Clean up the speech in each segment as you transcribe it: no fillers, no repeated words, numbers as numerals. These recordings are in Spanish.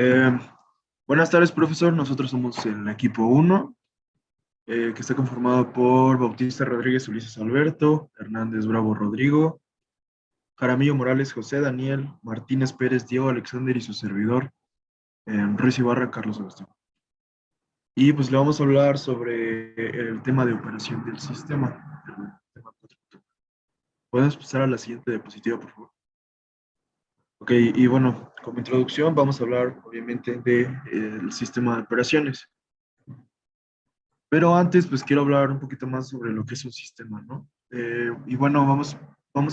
Eh, Buenas tardes, profesor. Nosotros somos el equipo uno, que está conformado por Bautista Rodríguez Ulises Alberto, Hernández Bravo Rodrigo, Jaramillo Morales José Daniel, Martínez Pérez Diego Alexander y su servidor, Ruiz Ibarra Carlos Agustín. Y pues le vamos a hablar sobre el tema de operación del sistema. El tema 4. ¿Podemos pasar a la siguiente diapositiva, por favor? Ok, y bueno, como introducción vamos a hablar obviamente del sistema de operaciones. Pero antes, pues quiero hablar un poquito más sobre lo que es un sistema, ¿no? Y bueno, vamos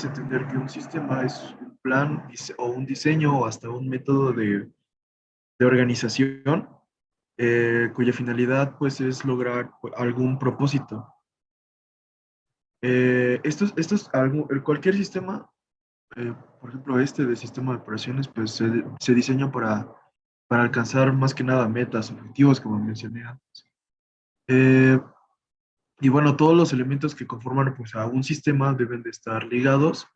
a entender que un sistema es un plan o un diseño o hasta un método de organización, cuya finalidad pues es lograr algún propósito. Esto es algo, cualquier sistema, por ejemplo este de sistema de operaciones, pues se diseña para alcanzar más que nada metas, objetivos, como mencioné antes. Eh, Y bueno, todos los elementos que conforman pues, a un sistema deben de estar ligados,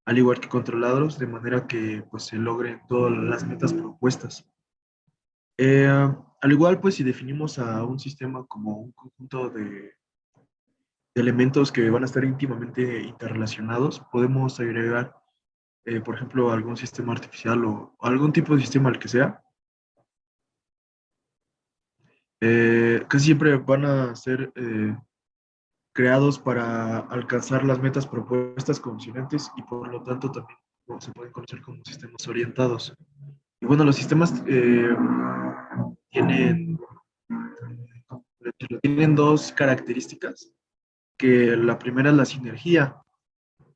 al igual que controlados, de manera que pues, se logren todas las metas propuestas. Al igual, pues si definimos a un sistema como un conjunto de elementos que van a estar íntimamente interrelacionados, podemos agregar, por ejemplo, algún sistema artificial o algún tipo de sistema al que sea. Casi siempre van a ser creados para alcanzar las metas propuestas consonantes y por lo tanto también se pueden conocer como sistemas orientados. Y bueno, los sistemas tienen, tienen dos características, que la primera es la sinergia,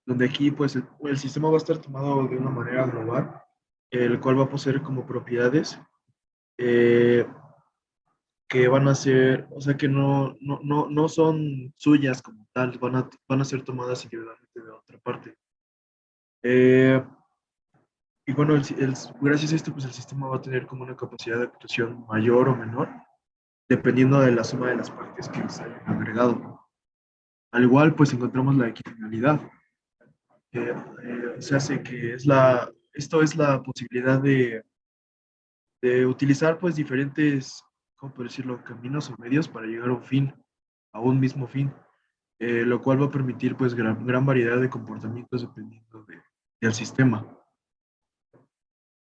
donde aquí pues el sistema va a estar tomado de una manera global, el cual va a poseer como propiedades eh, que van a ser, o sea, que no son suyas como tal, van a ser tomadas individualmente de otra parte. Eh, y bueno, gracias a esto, pues el sistema va a tener como una capacidad de actuación mayor o menor, dependiendo de la suma de las partes que se hayan agregado. Al igual, pues encontramos la equifinalidad, que se hace que esto es la posibilidad de utilizar pues diferentes, ¿cómo puedo decirlo?, caminos o medios para llegar a un fin, a un mismo fin, lo cual va a permitir pues gran variedad de comportamientos dependiendo del sistema.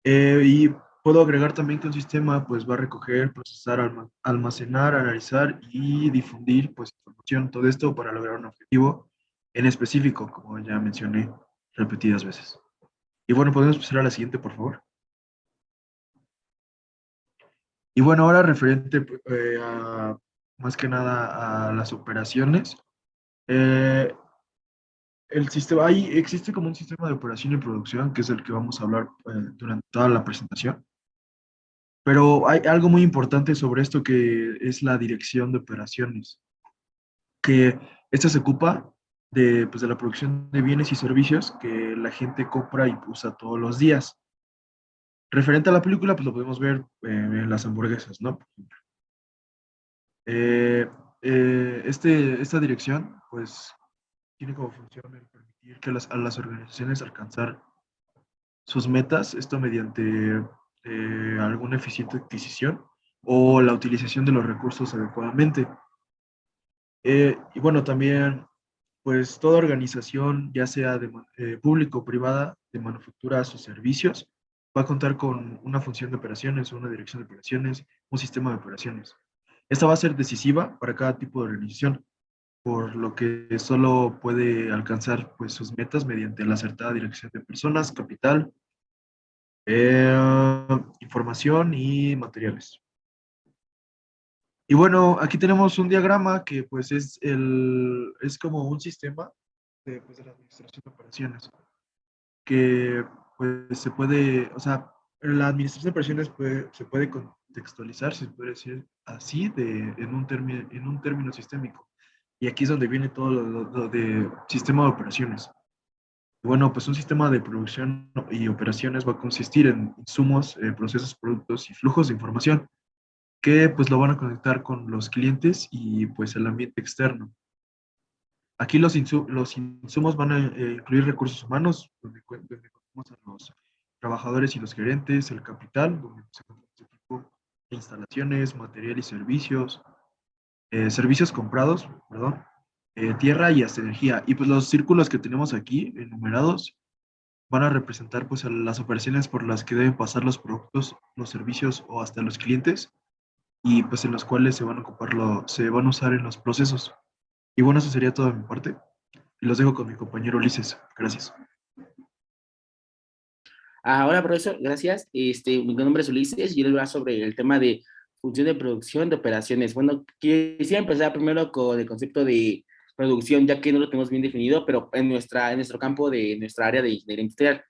Y puedo agregar también que un sistema pues va a recoger, procesar, almacenar, analizar y difundir pues información, todo esto para lograr un objetivo en específico, como ya mencioné repetidas veces. Y bueno, podemos pasar a la siguiente, por favor. Y bueno, ahora referente más que nada a las operaciones. Eh, el sistema, ahí existe como un sistema de operación y producción, que es el que vamos a hablar durante toda la presentación. Pero hay algo muy importante sobre esto que es la dirección de operaciones, que esta se ocupa pues, de la producción de bienes y servicios que la gente compra y usa todos los días. Referente a la película, pues lo podemos ver en las hamburguesas, ¿no? Eh, esta dirección, pues, tiene como función el permitir que a las organizaciones alcanzar sus metas, esto mediante alguna eficiente adquisición o la utilización de los recursos adecuadamente. Y bueno, también, pues toda organización, ya sea público o privada, de manufacturas o servicios, va a contar con una función de operaciones, una dirección de operaciones, un sistema de operaciones. Esta va a ser decisiva para cada tipo de organización, por lo que solo puede alcanzar pues, sus metas mediante la acertada dirección de personas, capital, información y materiales. Y bueno, aquí tenemos un diagrama que pues es como un sistema pues, de la administración de operaciones, que pues se puede, o sea, la administración de operaciones se puede contextualizar, se puede decir así, en un término sistémico. Y aquí es donde viene todo lo de sistema de operaciones. Bueno, pues un sistema de producción y operaciones va a consistir en insumos, procesos, productos y flujos de información que pues lo van a conectar con los clientes y pues el ambiente externo. Aquí los insumos van a incluir recursos humanos, donde contamos a los trabajadores y los gerentes, el capital, donde se encuentran instalaciones, material y servicios, servicios comprados, perdón, tierra y hasta energía. Y pues los círculos que tenemos aquí enumerados van a representar pues a las operaciones por las que deben pasar los productos, los servicios o hasta los clientes y pues en los cuales se van a ocupar se van a usar en los procesos. Y bueno, eso sería todo de mi parte. Y los dejo con mi compañero Ulises. Gracias. Hola, profesor, gracias. Mi nombre es Ulises y yo les voy a hablar sobre el tema de función de producción de operaciones. Bueno, quisiera empezar primero con el concepto de producción, ya que no lo tenemos bien definido, pero en nuestro campo de nuestra área de ingeniería industrial.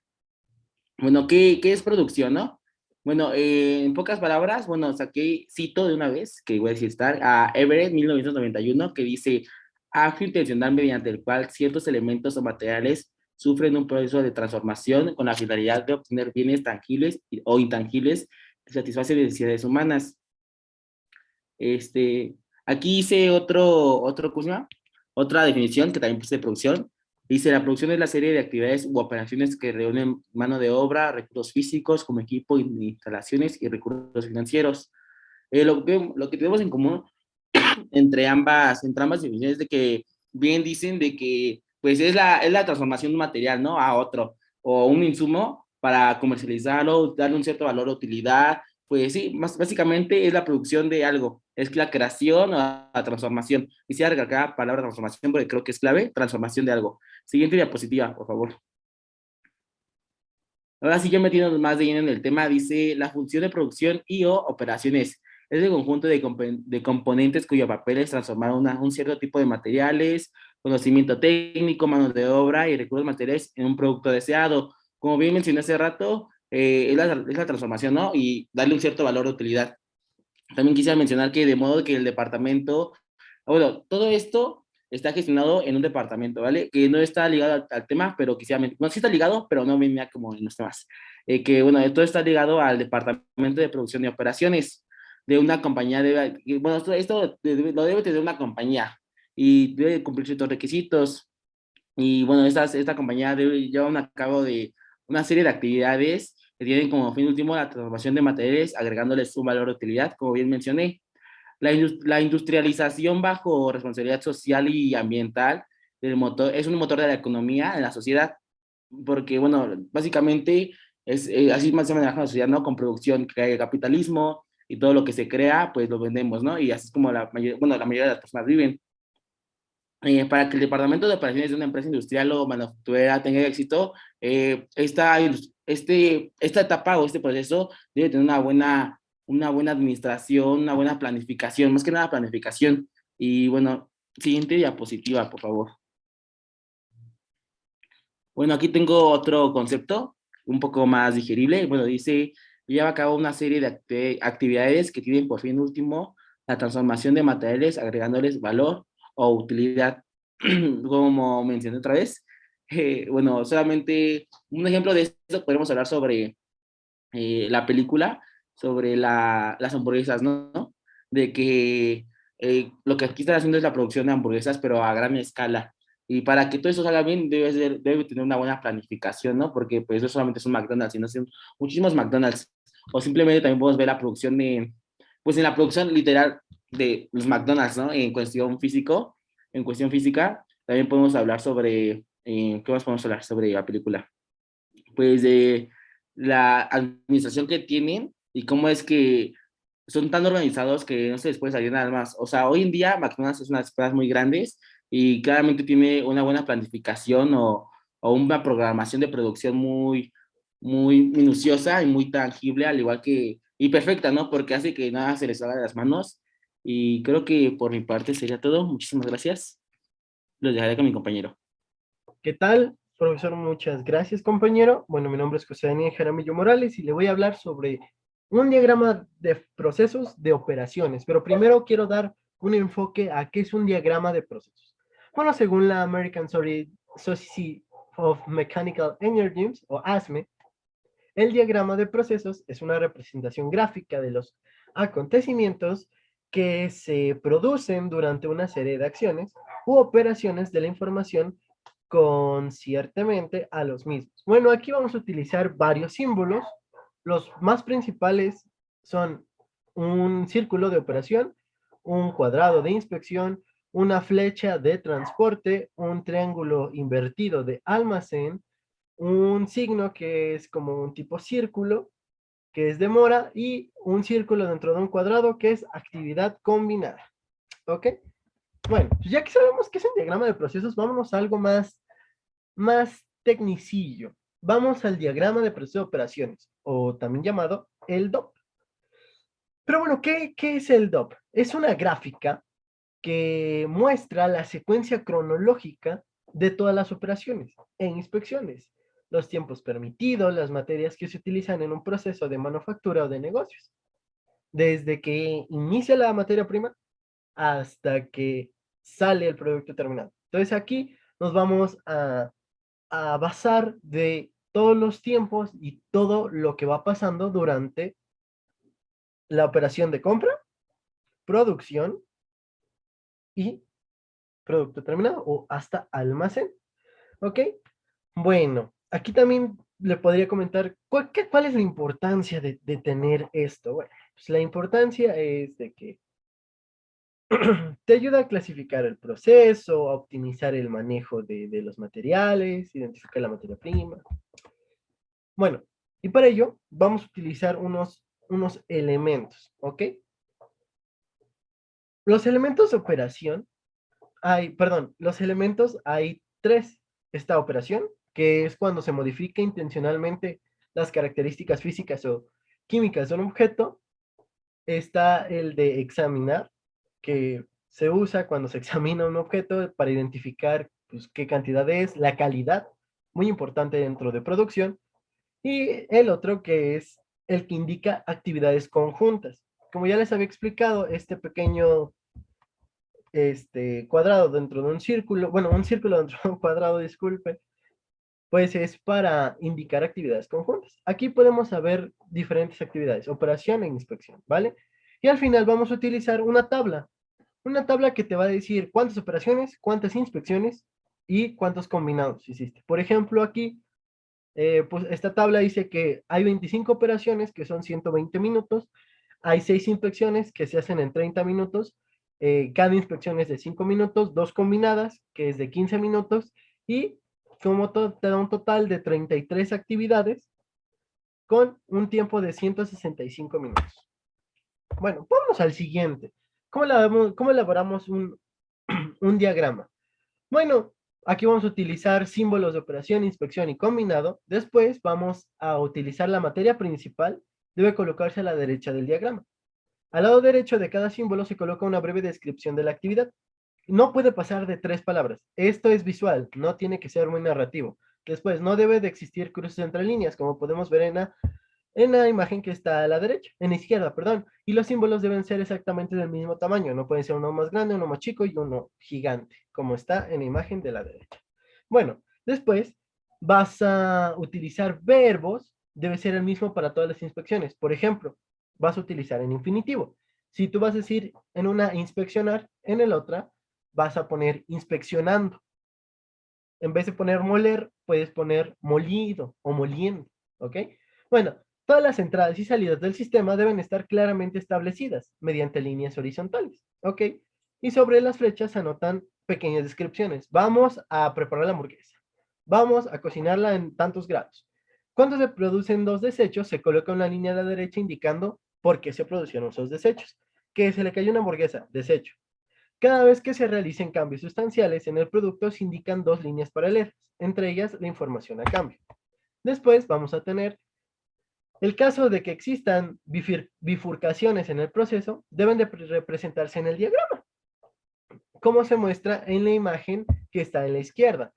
Bueno, ¿qué es producción, no? Bueno, en pocas palabras, bueno, saqué, cito de una vez, que voy a citar, a Everett 1991, que dice, acto intencional mediante el cual ciertos elementos o materiales sufren un proceso de transformación con la finalidad de obtener bienes tangibles o intangibles que satisfacen necesidades humanas. Este, Aquí hice ¿cómo se llama? Otra definición que también puse de producción. Dice, la producción es la serie de actividades u operaciones que reúnen mano de obra, recursos físicos como equipo, instalaciones y recursos financieros. Lo que tenemos en común entre ambas definiciones es de que bien dicen de que pues es la transformación de un material, ¿no? A otro, o un insumo para comercializarlo, darle un cierto valor o utilidad, pues sí, básicamente es la producción de algo, es la creación o la transformación. Quisiera recargar la palabra transformación porque creo que es clave, transformación de algo. Siguiente diapositiva, por favor. Ahora sí, yo metiendo más de lleno en el tema, dice la función de producción y o operaciones. Es el conjunto de componentes cuyo papel es transformar un cierto tipo de materiales, conocimiento técnico, mano de obra y recursos materiales en un producto deseado. Como bien mencioné hace rato, es la transformación, ¿no? Y darle un cierto valor o utilidad. También quisiera mencionar que de modo que el departamento, bueno, todo esto está gestionado en un departamento, ¿vale? Que no está ligado al tema, pero quisiera, no, sí está ligado, pero no venía como en los temas. Que, bueno, todo está ligado al departamento de producción y operaciones de una compañía. Bueno, lo debe tener una compañía y debe cumplir ciertos requisitos. Y bueno, esta compañía debe llevar a cabo de una serie de actividades que tienen como fin último la transformación de materiales, agregándoles un valor de utilidad, como bien mencioné. La industrialización bajo responsabilidad social y ambiental del motor, es un motor de la economía en la sociedad, porque, bueno, básicamente así más se maneja la sociedad, ¿no? Con producción, que hay capitalismo y todo lo que se crea, pues lo vendemos, ¿no? Y así es como bueno, la mayoría de las personas viven. Para que el departamento de operaciones de una empresa industrial o manufacturera tenga éxito, esta etapa o este proceso debe tener una buena administración, una buena planificación, más que nada planificación. Y bueno, siguiente diapositiva, por favor. Bueno, aquí tengo otro concepto, un poco más digerible. Bueno, dice, lleva a cabo una serie de actividades que tienen por fin último la transformación de materiales, agregándoles valor o utilidad. Como mencioné otra vez, bueno, solamente un ejemplo de esto podemos hablar sobre la película, sobre las hamburguesas, ¿no? De que lo que aquí están haciendo es la producción de hamburguesas, pero a gran escala. Y para que todo eso salga bien, debe tener una buena planificación, ¿no? Porque pues no solamente es un McDonald's, sino son muchísimos McDonald's. O simplemente también podemos ver la producción pues en la producción literal de los McDonald's, ¿no? En cuestión física, también podemos hablar sobre, ¿qué más podemos hablar sobre la película? Pues de la administración que tienen y cómo es que son tan organizados que no se les puede salir nada más. O sea, hoy en día McDonald's es unas empresas muy grandes y claramente tiene una buena planificación o una programación de producción muy minuciosa y muy tangible, al igual que, y perfecta, ¿no? Porque hace que nada se les salga de las manos. Y creo que por mi parte sería todo. Muchísimas gracias. Los dejaré con mi compañero. ¿Qué tal, profesor? Muchas gracias, compañero. Bueno, mi nombre es José Daniel Jaramillo Morales y le voy a hablar sobre un diagrama de procesos de operaciones, pero primero quiero dar un enfoque a qué es un diagrama de procesos. Bueno, según la American Society of Mechanical Engineers, o ASME, el diagrama de procesos es una representación gráfica de los acontecimientos que se producen durante una serie de acciones u operaciones de la información conciertamente a los mismos. Bueno, aquí vamos a utilizar varios símbolos. Los más principales son un círculo de operación, un cuadrado de inspección, una flecha de transporte, un triángulo invertido de almacén, un signo que es como un tipo círculo, que es demora, y un círculo dentro de un cuadrado, que es actividad combinada. ¿Ok? Bueno, pues ya que sabemos qué es un diagrama de procesos, vámonos a algo más tecnicillo. Vamos al diagrama de proceso de operaciones, o también llamado el DOP. Pero bueno, ¿qué es el DOP? Es una gráfica que muestra la secuencia cronológica de todas las operaciones e inspecciones, los tiempos permitidos, las materias que se utilizan en un proceso de manufactura o de negocios, desde que inicia la materia prima hasta que sale el producto terminado. Entonces aquí nos vamos a basar de todos los tiempos y todo lo que va pasando durante la operación de compra, producción y producto terminado o hasta almacén. ¿Ok? Bueno, aquí también le podría comentar cuál es la importancia de tener esto. Bueno, pues la importancia es de que te ayuda a clasificar el proceso, a optimizar el manejo de los materiales, identificar la materia prima. Bueno, y para ello vamos a utilizar unos elementos, ¿ok? Los elementos de operación, los elementos hay tres. Esta operación, que es cuando se modifica intencionalmente las características físicas o químicas de un objeto. Está el de examinar, que se usa cuando se examina un objeto para identificar pues, qué cantidad es, la calidad, muy importante dentro de producción. Y el otro que es el que indica actividades conjuntas. Como ya les había explicado, este pequeño cuadrado dentro de un círculo, bueno, un círculo dentro de un cuadrado, disculpe, pues es para indicar actividades conjuntas. Aquí podemos saber diferentes actividades, operación e inspección, ¿vale? Y al final vamos a utilizar una tabla que te va a decir cuántas operaciones, cuántas inspecciones y cuántos combinados hiciste. Por ejemplo, aquí, pues esta tabla dice que hay 25 operaciones que son 120 minutos, hay 6 inspecciones que se hacen en 30 minutos, cada inspección es de 5 minutos, 2 combinadas, que es de 15 minutos, y como te da un total de 33 actividades con un tiempo de 165 minutos. Bueno, vámonos al siguiente. ¿Cómo elaboramos un diagrama? Bueno, aquí vamos a utilizar símbolos de operación, inspección y combinado. Después vamos a utilizar la materia principal. Debe colocarse a la derecha del diagrama. Al lado derecho de cada símbolo se coloca una breve descripción de la actividad. No puede pasar de 3 palabras. Esto es visual, no tiene que ser muy narrativo. Después, no debe de existir cruces entre líneas, como podemos ver en la imagen que está a la derecha, en la izquierda, perdón. Y los símbolos deben ser exactamente del mismo tamaño. No pueden ser uno más grande, uno más chico y uno gigante, como está en la imagen de la derecha. Bueno, después vas a utilizar verbos. Debe ser el mismo para todas las inspecciones. Por ejemplo, vas a utilizar en infinitivo. Si tú vas a decir en una inspeccionar, en el otra vas a poner inspeccionando. En vez de poner moler, puedes poner molido o moliendo, ¿ok? Bueno, todas las entradas y salidas del sistema deben estar claramente establecidas mediante líneas horizontales, ¿ok? Y sobre las flechas se anotan pequeñas descripciones. Vamos a preparar la hamburguesa. Vamos a cocinarla en tantos grados. Cuando se producen dos desechos, se coloca una línea a la derecha indicando por qué se produjeron esos desechos. Que se le cayó una hamburguesa, desecho. Cada vez que se realicen cambios sustanciales en el producto, se indican dos líneas paralelas, entre ellas la información a cambio. Después vamos a tener el caso de que existan bifurcaciones en el proceso, deben de representarse en el diagrama, como se muestra en la imagen que está en la izquierda.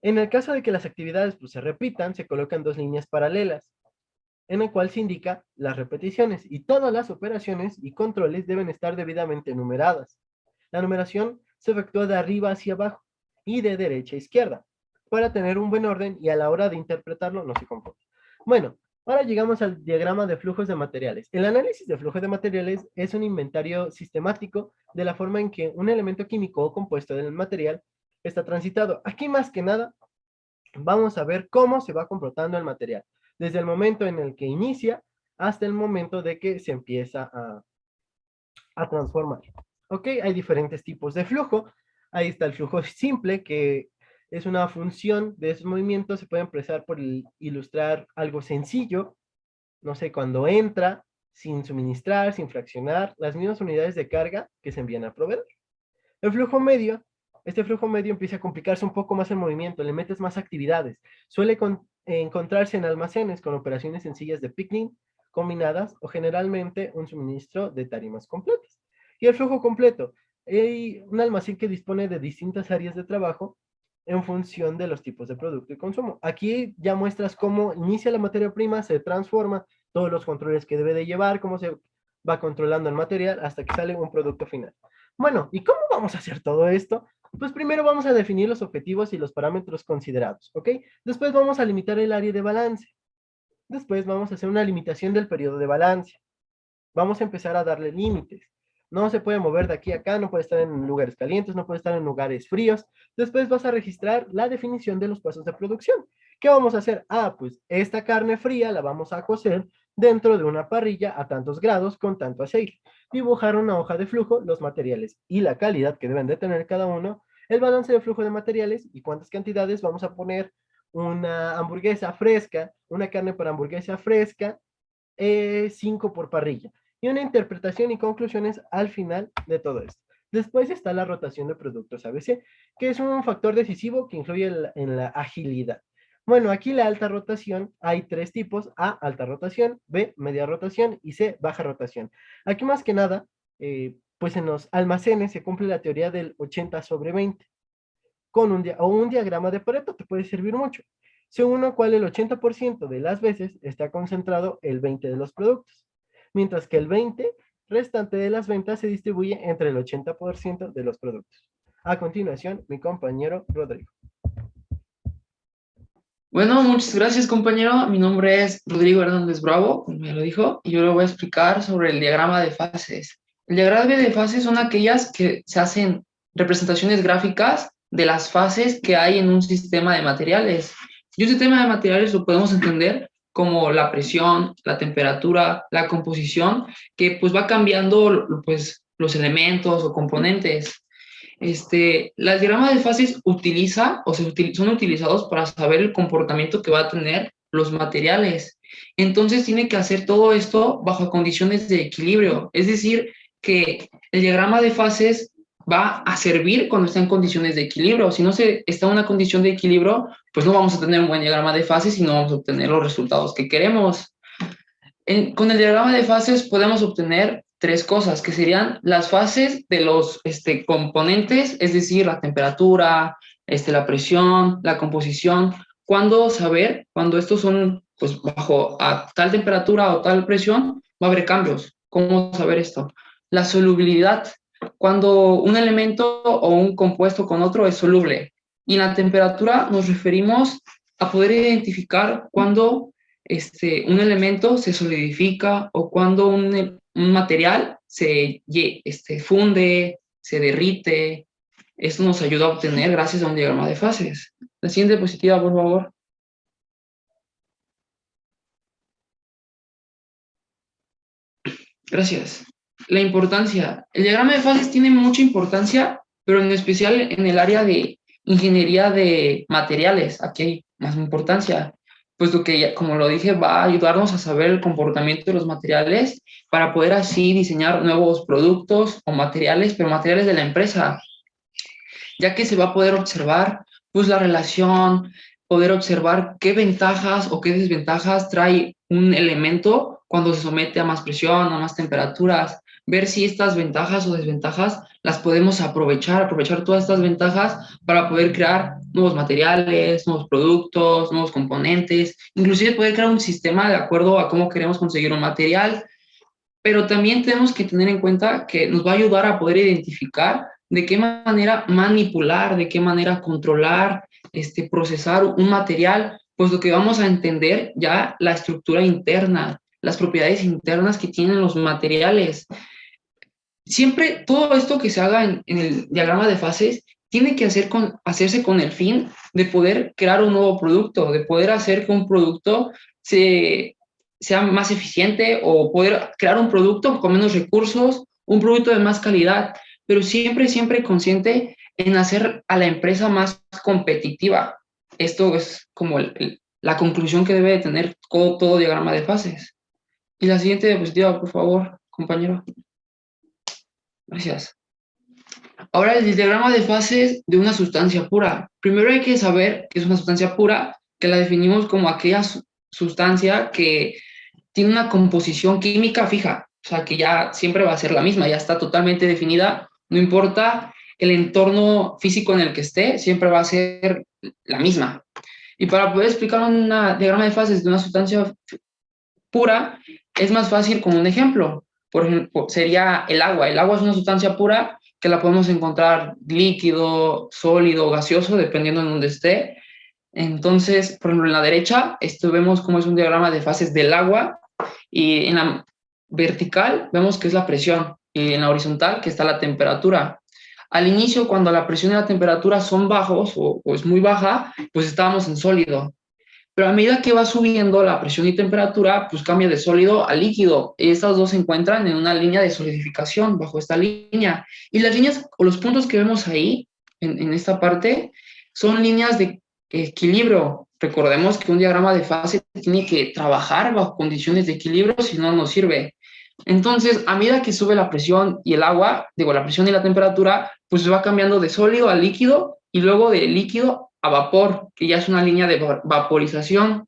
En el caso de que las actividades pues, se repitan, se colocan dos líneas paralelas, en el cual se indica las repeticiones, y todas las operaciones y controles deben estar debidamente numeradas. La numeración se efectúa de arriba hacia abajo y de derecha a izquierda para tener un buen orden y a la hora de interpretarlo no se confunde. Bueno, ahora llegamos al diagrama de flujos de materiales. El análisis de flujos de materiales es un inventario sistemático de la forma en que un elemento químico o compuesto del material está transitado. Aquí más que nada vamos a ver cómo se va comportando el material, desde el momento en el que inicia hasta el momento de que se empieza a transformar. ¿Ok? Hay diferentes tipos de flujo. Ahí está el flujo simple, que es una función de esos movimientos. Se puede empezar por ilustrar algo sencillo. No sé, cuando entra, sin suministrar, sin fraccionar, las mismas unidades de carga que se envían al proveedor. El flujo medio, este flujo medio empieza a complicarse un poco más el movimiento, le metes más actividades. Suele encontrarse en almacenes con operaciones sencillas de picking combinadas o generalmente un suministro de tarimas completas. Y el flujo completo, hay un almacén que dispone de distintas áreas de trabajo en función de los tipos de producto y consumo. Aquí ya muestras cómo inicia la materia prima, se transforma, todos los controles que debe de llevar, cómo se va controlando el material hasta que sale un producto final. Bueno, ¿y cómo vamos a hacer todo esto? Pues primero vamos a definir los objetivos y los parámetros considerados, ¿ok? Después vamos a limitar el área de balance. Después vamos a hacer una limitación del periodo de balance. Vamos a empezar a darle límites. No se puede mover de aquí a acá, no puede estar en lugares calientes, no puede estar en lugares fríos. Después vas a registrar la definición de los pasos de producción. ¿Qué vamos a hacer? Ah, pues esta carne fría la vamos a cocer dentro de una parrilla a tantos grados con tanto aceite. Dibujar una hoja de flujo, los materiales y la calidad que deben de tener cada uno, el balance de flujo de materiales y cuántas cantidades vamos a poner una hamburguesa fresca, una carne para hamburguesa fresca, 5 por parrilla. Y una interpretación y conclusiones al final de todo esto. Después está la rotación de productos ABC, que es un factor decisivo que influye en la agilidad. Bueno, aquí la alta rotación, hay 3 tipos: A, alta rotación; B, media rotación; y C, baja rotación. Aquí más que nada, pues en los almacenes se cumple la teoría del 80/20, con un diagrama de Pareto te puede servir mucho, según el cual el 80% de las veces está concentrado el 20% de los productos, mientras que el 20% restante de las ventas se distribuye entre el 80% de los productos. A continuación, mi compañero Rodrigo. Bueno, muchas gracias, compañero. Mi nombre es Rodrigo Hernández Bravo, como ya lo dijo, y yo le voy a explicar sobre el diagrama de fases. El diagrama de fases son aquellas que se hacen representaciones gráficas de las fases que hay en un sistema de materiales. Y un sistema de materiales lo podemos entender como la presión, la temperatura, la composición, que pues va cambiando pues, los elementos o componentes. Las diagramas de fases son utilizados para saber el comportamiento que va a tener los materiales. Entonces tiene que hacer todo esto bajo condiciones de equilibrio. Es decir, que el diagrama de fases va a servir cuando está en condiciones de equilibrio. Si no se está en una condición de equilibrio, pues no vamos a tener un buen diagrama de fases y no vamos a obtener los resultados que queremos. Con el diagrama de fases podemos obtener 3 cosas, que serían las fases de los componentes, es decir, la temperatura, la presión, la composición. ¿Cuándo saber? Cuando estos son pues, bajo a tal temperatura o tal presión, va a haber cambios. ¿Cómo saber esto? La solubilidad. Cuando un elemento o un compuesto con otro es soluble. Y en la temperatura nos referimos a poder identificar cuándo un elemento se solidifica o cuando un material se funde, se derrite. Esto nos ayuda a obtener gracias a un diagrama de fases. La siguiente diapositiva, por favor. Gracias. La importancia. El diagrama de fases tiene mucha importancia, pero en especial en el área de ingeniería de materiales. Aquí hay más importancia, puesto que, como lo dije, va a ayudarnos a saber el comportamiento de los materiales para poder así diseñar nuevos productos o materiales, pero materiales de la empresa, ya que se va a poder observar pues la relación, poder observar qué ventajas o qué desventajas trae un elemento cuando se somete a más presión, a más temperaturas, ver si estas ventajas o desventajas las podemos aprovechar todas estas ventajas para poder crear nuevos materiales, nuevos productos, nuevos componentes, inclusive poder crear un sistema de acuerdo a cómo queremos conseguir un material. Pero también tenemos que tener en cuenta que nos va a ayudar a poder identificar de qué manera manipular, de qué manera controlar, procesar un material, pues lo que vamos a entender ya la estructura interna, las propiedades internas que tienen los materiales. Siempre todo esto que se haga en el diagrama de fases tiene que hacerse con el fin de poder crear un nuevo producto, de poder hacer que un producto sea más eficiente o poder crear un producto con menos recursos un producto de más calidad, pero siempre, siempre consciente en hacer a la empresa más competitiva. Esto es como la conclusión que debe de tener todo diagrama de fases. Y la siguiente diapositiva, por favor, compañero. Gracias. Ahora el diagrama de fases de una sustancia pura. Primero hay que saber que es una sustancia pura, que la definimos como aquella sustancia que tiene una composición química fija, o sea, que ya siempre va a ser la misma, ya está totalmente definida, no importa el entorno físico en el que esté, siempre va a ser la misma. Y para poder explicar un diagrama de fases de una sustancia pura, es más fácil con un ejemplo. Por ejemplo, sería el agua. El agua es una sustancia pura que la podemos encontrar líquido, sólido, gaseoso, dependiendo de donde esté. Entonces, por ejemplo, en la derecha, esto vemos cómo es un diagrama de fases del agua, y en la vertical vemos que es la presión, y en la horizontal que está la temperatura. Al inicio, cuando la presión y la temperatura son bajos o es muy baja, pues estábamos en sólido. Pero a medida que va subiendo la presión y temperatura, pues cambia de sólido a líquido. Y estas dos se encuentran en una línea de solidificación, bajo esta línea. Y las líneas o los puntos que vemos ahí, en esta parte, son líneas de equilibrio. Recordemos que un diagrama de fase tiene que trabajar bajo condiciones de equilibrio, si no, no sirve. Entonces, a medida que sube la presión y el agua, la presión y la temperatura, pues se va cambiando de sólido a líquido, y luego de líquido a vapor, que ya es una línea de vaporización.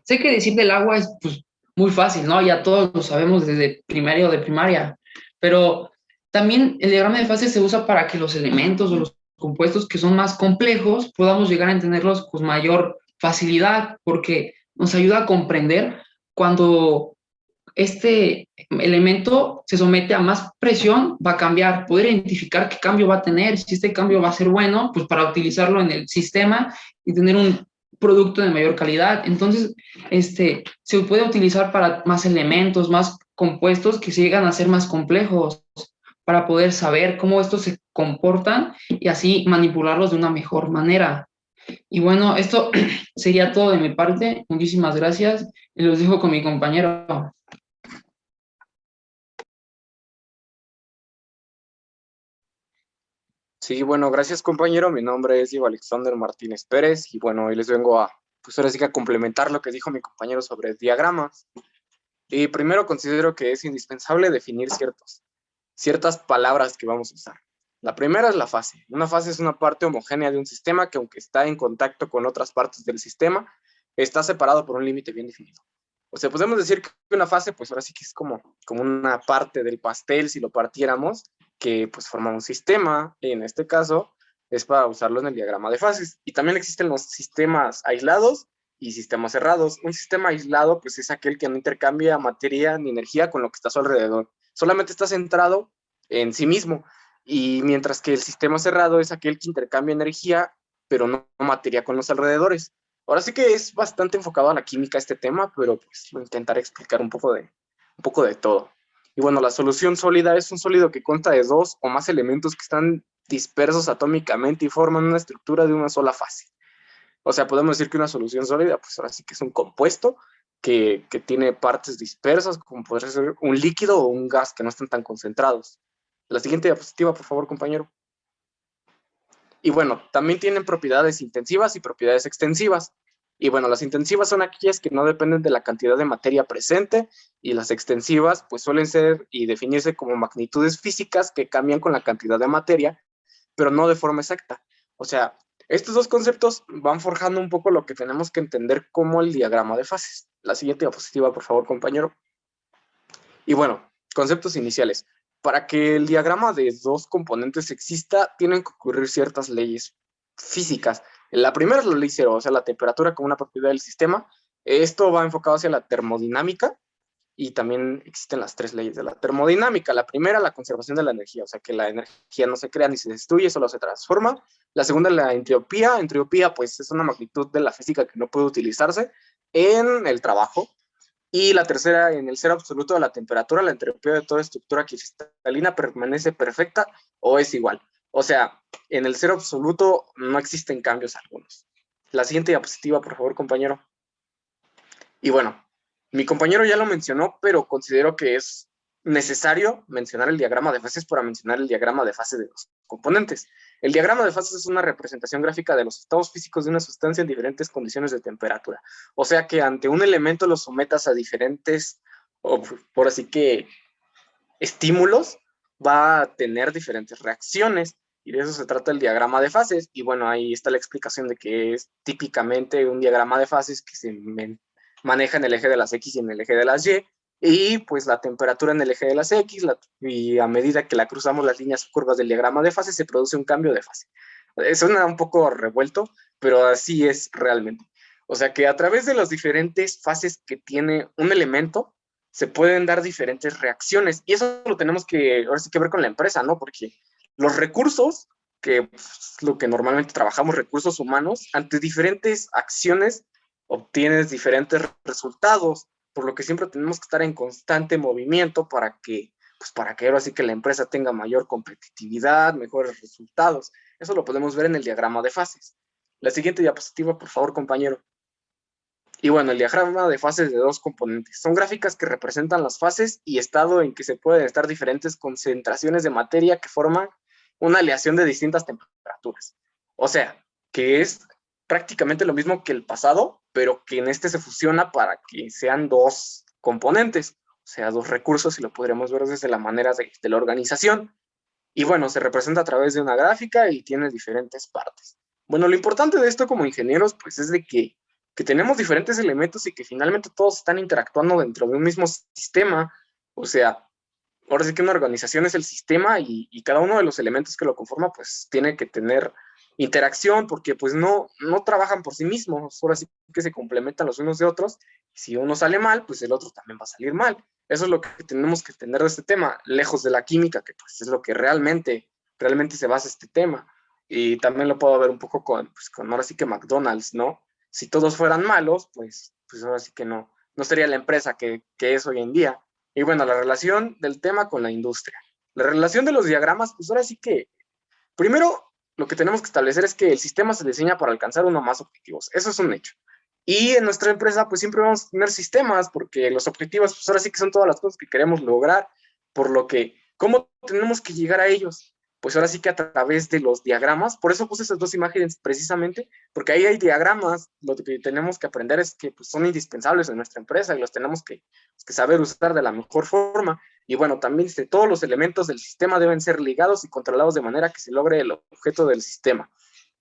Sé que decir del agua es pues, muy fácil, ¿no? Ya todos lo sabemos desde primaria o de primaria, pero también el diagrama de fase se usa para que los elementos o los compuestos que son más complejos podamos llegar a entenderlos con mayor facilidad, porque nos ayuda a comprender cuando este elemento se somete a más presión, va a cambiar, poder identificar qué cambio va a tener, si este cambio va a ser bueno, pues para utilizarlo en el sistema y tener un producto de mayor calidad. Entonces, se puede utilizar para más elementos, más compuestos que se llegan a ser más complejos, para poder saber cómo estos se comportan y así manipularlos de una mejor manera. Y bueno, esto sería todo de mi parte. Muchísimas gracias y los dejo con mi compañero. Sí, bueno, gracias compañero. Mi nombre es Diego Alexander Martínez Pérez y bueno, hoy les vengo a, pues ahora sí que a complementar lo que dijo mi compañero sobre diagramas. Y primero considero que es indispensable definir ciertas palabras que vamos a usar. La primera es la fase. Una fase es una parte homogénea de un sistema que aunque está en contacto con otras partes del sistema, está separado por un límite bien definido. O sea, podemos decir que una fase, pues ahora sí que es como una parte del pastel, si lo partiéramos, que pues forma un sistema, y en este caso es para usarlo en el diagrama de fases. Y también existen los sistemas aislados y sistemas cerrados. Un sistema aislado pues es aquel que no intercambia materia ni energía con lo que está a su alrededor. Solamente está centrado en sí mismo. Y mientras que el sistema cerrado es aquel que intercambia energía, pero no materia con los alrededores. Ahora sí que es bastante enfocado a la química este tema, pero pues intentaré explicar un poco de todo. Y bueno, la solución sólida es un sólido que consta de dos o más elementos que están dispersos atómicamente y forman una estructura de una sola fase. O sea, podemos decir que una solución sólida, pues ahora sí que es un compuesto que tiene partes dispersas, como podría ser un líquido o un gas que no están tan concentrados. La siguiente diapositiva, por favor, compañero. Y bueno, también tienen propiedades intensivas y propiedades extensivas. Y bueno, las intensivas son aquellas que no dependen de la cantidad de materia presente, y las extensivas pues suelen ser y definirse como magnitudes físicas que cambian con la cantidad de materia, pero no de forma exacta. O sea, estos dos conceptos van forjando un poco lo que tenemos que entender como el diagrama de fases. La siguiente diapositiva, por favor, compañero. Y bueno, conceptos iniciales. Para que el diagrama de dos componentes exista, tienen que ocurrir ciertas leyes físicas. La primera es la ley cero, o sea, la temperatura como una propiedad del sistema. Esto va enfocado hacia la termodinámica, y también existen las tres leyes de la termodinámica. La primera, la conservación de la energía, o sea, que la energía no se crea ni se destruye, solo se transforma. La segunda, la entropía. Entropía, pues, es una magnitud de la física que no puede utilizarse en el trabajo. Y la tercera, en el cero absoluto de la temperatura, la entropía de toda estructura cristalina permanece perfecta o es igual. O sea, en el cero absoluto no existen cambios algunos. La siguiente diapositiva, por favor, compañero. Y bueno, mi compañero ya lo mencionó, pero considero que es necesario mencionar el diagrama de fases para mencionar el diagrama de fase de los componentes. El diagrama de fases es una representación gráfica de los estados físicos de una sustancia en diferentes condiciones de temperatura. O sea que ante un elemento lo sometas a diferentes, o por así que, estímulos, va a tener diferentes reacciones. Y de eso se trata el diagrama de fases. Y bueno, ahí está la explicación de que es típicamente un diagrama de fases que se maneja en el eje de las X y en el eje de las Y. Y pues la temperatura en el eje de las X, y a medida que la cruzamos las líneas curvas del diagrama de fases, se produce un cambio de fase. Suena un poco revuelto, pero así es realmente. O sea que a través de las diferentes fases que tiene un elemento, se pueden dar diferentes reacciones. Y eso lo tenemos que, ahora sí que ver con la empresa, ¿no? Porque los recursos, que es lo que normalmente trabajamos, recursos humanos, ante diferentes acciones obtienes diferentes resultados, por lo que siempre tenemos que estar en constante movimiento para que ahora sí que la empresa tenga mayor competitividad, mejores resultados. Eso lo podemos ver en el diagrama de fases. La siguiente diapositiva, por favor, compañero. Y bueno, el diagrama de fases de dos componentes. Son gráficas que representan las fases y estado en que se pueden estar diferentes concentraciones de materia que forman una aleación de distintas temperaturas. O sea, que es prácticamente lo mismo que el pasado, pero que en este se fusiona para que sean dos componentes, o sea, dos recursos, y lo podremos ver desde la manera de la organización. Y bueno, se representa a través de una gráfica y tiene diferentes partes. Bueno, lo importante de esto como ingenieros, pues es de que tenemos diferentes elementos y que finalmente todos están interactuando dentro de un mismo sistema. O sea, ahora sí que una organización es el sistema y cada uno de los elementos que lo conforma, pues tiene que tener interacción, porque pues no trabajan por sí mismos, ahora sí que se complementan los unos de otros. Si uno sale mal, pues el otro también va a salir mal. Eso es lo que tenemos que entender de este tema, lejos de la química, que pues es lo que realmente se basa este tema. Y también lo puedo ver un poco con ahora sí que McDonald's, ¿no? Si todos fueran malos, pues ahora sí que no sería la empresa que es hoy en día. Y bueno, la relación del tema con la industria. La relación de los diagramas, pues ahora sí que, primero, lo que tenemos que establecer es que el sistema se diseña para alcanzar uno más objetivos. Eso es un hecho. Y en nuestra empresa, pues siempre vamos a tener sistemas, porque los objetivos, pues ahora sí que son todas las cosas que queremos lograr, por lo que, ¿cómo tenemos que llegar a ellos? Pues ahora sí que a través de los diagramas. Por eso puse esas dos imágenes precisamente, porque ahí hay diagramas. Lo que tenemos que aprender es que pues, son indispensables en nuestra empresa y los tenemos que saber usar de la mejor forma. Y bueno, también todos los elementos del sistema deben ser ligados y controlados de manera que se logre el objeto del sistema.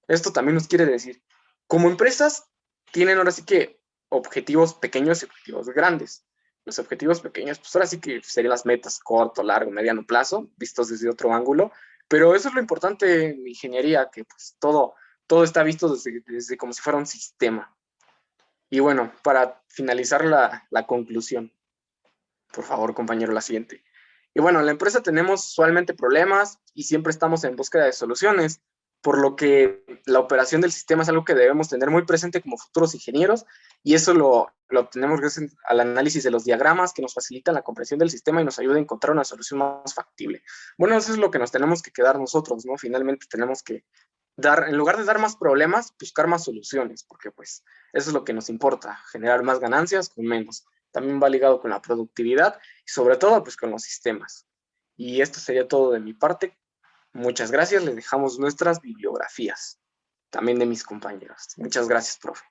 Esto también nos quiere decir, como empresas, tienen ahora sí que objetivos pequeños y objetivos grandes. Los objetivos pequeños, pues ahora sí que serían las metas corto, largo, mediano plazo, vistos desde otro ángulo, pero eso es lo importante en ingeniería, que pues todo está visto desde como si fuera un sistema. Y bueno, para finalizar la conclusión, por favor, compañero, la siguiente. Y bueno, en la empresa tenemos usualmente problemas y siempre estamos en búsqueda de soluciones, por lo que la operación del sistema es algo que debemos tener muy presente como futuros ingenieros, y eso lo obtenemos gracias al análisis de los diagramas que nos facilitan la comprensión del sistema y nos ayuda a encontrar una solución más factible. Bueno, eso es lo que nos tenemos que quedar nosotros, ¿no? Finalmente tenemos que en lugar de dar más problemas, buscar más soluciones, porque pues eso es lo que nos importa, generar más ganancias con menos. También va ligado con la productividad y sobre todo pues con los sistemas. Y esto sería todo de mi parte. Muchas gracias, les dejamos nuestras bibliografías, también de mis compañeros. Muchas gracias, profe.